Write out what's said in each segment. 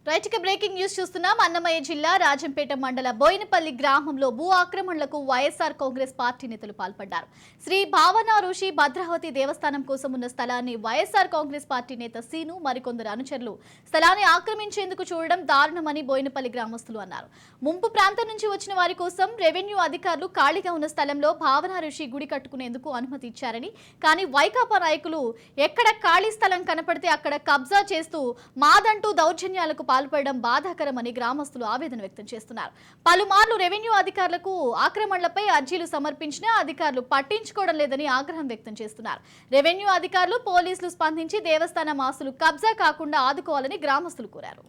Right కి breaking news చూస్తున్నాం. అన్నమయ్య జిల్లా రాజంపేట మండల బోయినపల్లి గ్రామంలో భూ ఆక్రమణలకు వైఎస్ఆర్ కాంగ్రెస్ పార్టీ నేతలు పాల్పడ్డారు. శ్రీ భావన ఋషి భద్రావతి దేవస్థానం కోసం ఉన్న స్థలాన్ని వైఎస్ఆర్ కాంగ్రెస్ పార్టీ నేత సీను మరికొందరు అనుచరులు స్థలాన్ని ఆక్రమించేందుకు చూడడం దారుణమని బోయినపల్లి గ్రామస్తులు అన్నారు. ముంపు ప్రాంతం నుంచి వచ్చిన వారి కోసం రెవెన్యూ అధికారులు ఖాళీగా ఉన్న స్థలంలో భావన ఋషి గుడి కట్టుకునేందుకు అనుమతి ఇచ్చారని, కానీ వైకాపా నాయకులు ఎక్కడ ఖాళీ స్థలం కనపడితే అక్కడ కబ్జా చేస్తూ మాదంటూ దౌర్జన్యాలకు పాల్పడడం బాధాకరమని గ్రామస్తులు ఆవేదన వ్యక్తం చేస్తున్నారు. పలుమార్లు రెవెన్యూ అధికారులకు ఆక్రమణలపై అర్జీలు సమర్పించినా అధికారులు పట్టించుకోవడం లేదని ఆగ్రహం వ్యక్తం చేస్తున్నారు. రెవెన్యూ అధికారులు, పోలీసులు స్పందించి దేవస్థానం ఆస్తులు కబ్జా కాకుండా ఆదుకోవాలని గ్రామస్తులు కోరారు.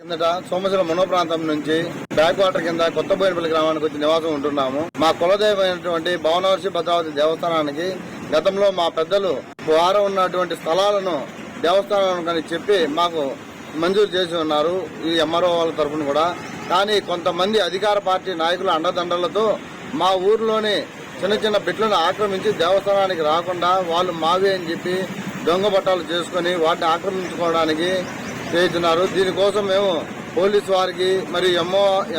కిందట సోమశిల మనో ప్రాంతం నుంచి బ్యాక్ వాటర్ కింద కొత్త బోయినపల్లి గ్రామానికి వచ్చి నివాసం ఉంటున్నాము. మా కులదైవమైనటువంటి భావనవర్షి భద్రావతి దేవస్థానానికి గతంలో మా పెద్దలు వారం ఉన్నటువంటి స్థలాలను దేవస్థానానికి చెప్పి మాకు మంజూరు చేసి ఉన్నారు, ఈ ఎంఆర్ఓ వాళ్ళ తరఫున కూడా. కానీ కొంతమంది అధికార పార్టీ నాయకుల అండదండలతో మా ఊర్లోని చిన్న చిన్న బిట్లను ఆక్రమించి దేవస్థానానికి రాకుండా వాళ్ళు మావే అని చెప్పి దొంగ పట్టాలు చేసుకుని వాటిని ఆక్రమించుకోవడానికి చేస్తున్నారు. దీనికోసం మేము పోలీసు వారికి, మరి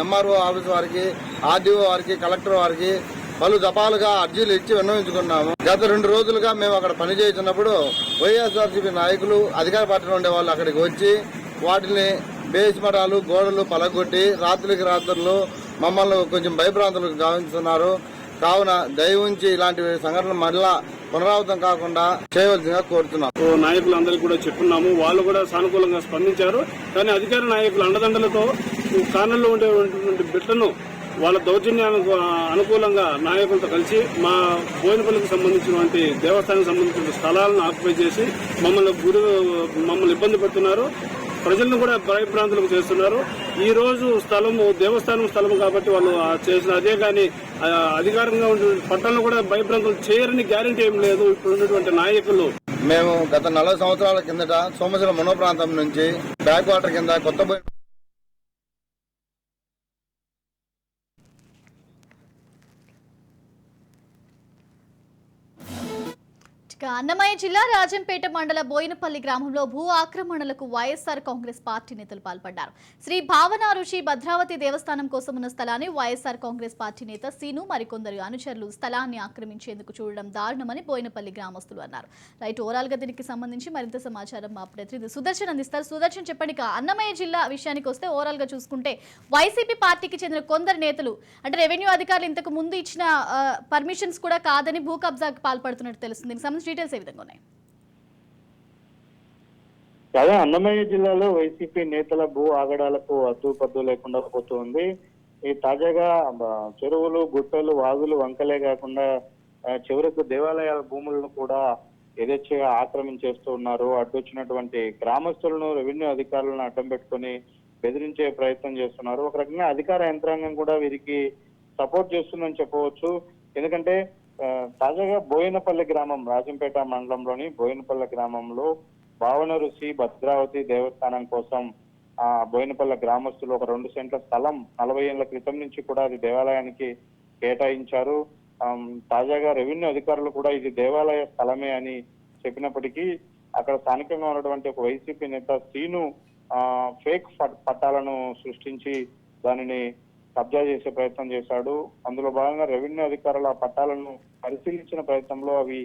ఎంఆర్ఓ ఆఫీస్ వారికి, ఆర్డీఓ వారికి, కలెక్టర్ వారికి పలు దఫాలుగా అర్జీలు ఇచ్చి విన్నవించుకున్నాము. గత 2 రోజులుగా మేము అక్కడ పనిచేస్తున్నప్పుడు వైఎస్ఆర్సీపీ నాయకులు, అధికార పార్టీలో ఉండే వాళ్ళు అక్కడికి వచ్చి వాటిని బేస్మటాలు, గోడలు పలగొట్టి రాత్రికి రాత్రులు మమ్మల్ని కొంచెం భయభ్రాంతులకు గావిస్తున్నారు. కావున దయవుంచి ఇలాంటి సంఘటనలు మళ్ళా పునరావృతం కాకుండా చేయవలసిందిగా కోరుతున్నాం. నాయకులందరికీ కూడా చెప్పున్నాము, వాళ్ళు కూడా సానుకూలంగా స్పందించారు. కానీ అధికార నాయకుల అండదండలతో కారణంలో ఉండేటువంటి బిడ్డలను వాళ్ళ దౌర్జన్యానికి అనుకూలంగా నాయకులతో కలిసి మా బోయినపల్లికి సంబంధించినటువంటి దేవస్థానానికి సంబంధించిన స్థలాలను ఆక్యుపై చేసి మమ్మల్ని ఇబ్బంది పెడుతున్నారు. ప్రజలను కూడా భయభ్రాంతులకు చేస్తున్నారు. ఈ రోజు స్థలము దేవస్థానం స్థలము కాబట్టి వాళ్ళు చేసిన అదే, కానీ అధికారంగా ఉండే పట్టణంలో కూడా భయభ్రాంతులు చేయరని గ్యారెంటీ ఏం లేదు ఇప్పుడు ఉన్నటువంటి నాయకులు. మేము గత 40 సంవత్సరాల కిందట సోమశిల మనో ప్రాంతం నుంచి బ్యాక్ వాటర్ కింద కొత్త అన్నమయ్య జిల్లా రాజంపేట మండల బోయినపల్లి గ్రామంలో భూ ఆక్రమణలకు వైఎస్ఆర్ కాంగ్రెస్ పార్టీ నేతలు పాల్పడ్డారు. శ్రీ భావన ఋషి భద్రావతి దేవస్థానం కోసం ఉన్న స్థలాన్ని వైఎస్ఆర్ కాంగ్రెస్ పార్టీ నేత సీను మరికొందరు అనుచరులు స్థలాన్ని ఆక్రమించేందుకు చూడడం దారుణమని బోయినపల్లి గ్రామస్తులు అన్నారు. రైట్, ఓవరాల్ గా దీనికి సంబంధించి మరింత సమాచారం మా ప్రతినిధి సుదర్శన్ అందిస్తారు. సుదర్శన్, చెప్పండి, అన్నమయ్య జిల్లా విషయానికి వస్తే ఓవరాల్ గా చూసుకుంటే వైసీపీ పార్టీకి చెందిన కొందరు నేతలు అంటే రెవెన్యూ అధికారులు ఇంతకు ముందు ఇచ్చిన పర్మిషన్స్ కూడా కాదని భూ కబ్జాకు పాల్పడుతున్నట్టు తెలుస్తుంది. డీటెయిల్స్ ఏ విధంగా ఉన్నాయి? అన్నమయ్య జిల్లాలో వైసీపీ నేతల భూ ఆగడాలకు అద్దుపద్దు లేకుండా పోతుంది. ఈ తాజాగా చెరువులు, గుట్టలు, వాగులు, వంకలే కాకుండా చివరకు దేవాలయాల భూములను కూడా యథేచ్ఛగా ఆక్రమించేస్తూ ఉన్నారు. అడ్డొచ్చినటువంటి గ్రామస్తులను, రెవెన్యూ అధికారులను అడ్డం పెట్టుకుని బెదిరించే ప్రయత్నం చేస్తున్నారు. ఒక రకంగా అధికార యంత్రాంగం కూడా వీరికి సపోర్ట్ చేస్తుందని చెప్పవచ్చు. ఎందుకంటే తాజాగా బోయినపల్లి గ్రామం, రాజంపేట మండలంలోని బోయినపల్లి గ్రామంలో భావన ఋషి భద్రావతి దేవస్థానం కోసం బోయినపల్లి గ్రామస్తులు ఒక 2 సెంట్ల స్థలం 40 ఏళ్ల క్రితం నుంచి కూడా అది దేవాలయానికి కేటాయించారు. తాజాగా రెవెన్యూ అధికారులు కూడా ఇది దేవాలయ స్థలమే అని చెప్పినప్పటికీ అక్కడ స్థానికంగా ఉన్నటువంటి ఒక వైసీపీ నేత సీను ఫేక్ పట్టాలను సృష్టించి దానిని కబ్జా చేసే ప్రయత్నం చేశాడు. అందులో భాగంగా రెవెన్యూ అధికారుల పట్టాలను పరిశీలించిన ప్రయత్నంలో అవి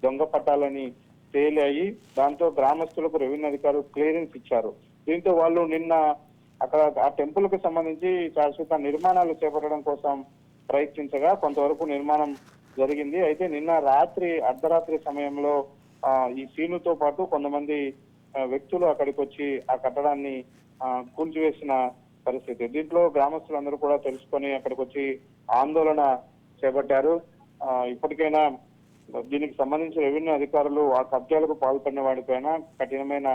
దొంగ పట్టాలని తేలాయి. దాంతో గ్రామస్తులకు రెవెన్యూ అధికారులు క్లియరెన్స్ ఇచ్చారు. దీంతో వాళ్ళు నిన్న అక్కడ ఆ టెంపుల్ కు సంబంధించి శాశ్వత నిర్మాణాలు చేపట్టడం కోసం ప్రయత్నించగా కొంతవరకు నిర్మాణం జరిగింది. అయితే నిన్న రాత్రి అర్ధరాత్రి సమయంలో ఈ సీనుతో పాటు కొంతమంది వ్యక్తులు అక్కడికి వచ్చి ఆ కట్టడాన్ని కూల్చివేసిన పరిస్థితి. దీంట్లో గ్రామస్తులందరూ కూడా తెలుసుకొని అక్కడికి వచ్చి ఆందోళన చేపట్టారు. ఇప్పటికైనా దీనికి సంబంధించి రెవెన్యూ అధికారులు ఆ కబ్జాలకు పాల్పడిన వాడిపైన కఠినమైన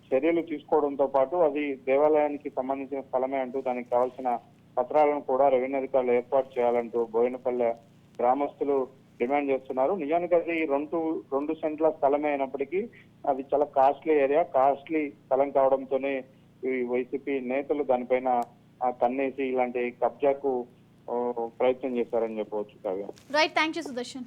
చర్యలు తీసుకోవడంతో పాటు అది దేవాలయానికి సంబంధించిన స్థలమే అంటూ దానికి కావాల్సిన పత్రాలను కూడా రెవెన్యూ అధికారులు ఏర్పాటు చేయాలంటూ బోయినపల్లె గ్రామస్తులు డిమాండ్ చేస్తున్నారు. నిజానికి అది 2 సెంట్ల స్థలమే అయినప్పటికీ అది చాలా కాస్ట్లీ ఏరియా, కాస్ట్లీ స్థలం కావడంతోనే ఈ వైసీపీ నేతలు దానిపైన తన్నేసి ఇలాంటి కబ్జాకు ప్రయత్నం చేశారని చెప్పవచ్చు Kavya. Right, thank you Sudarshan.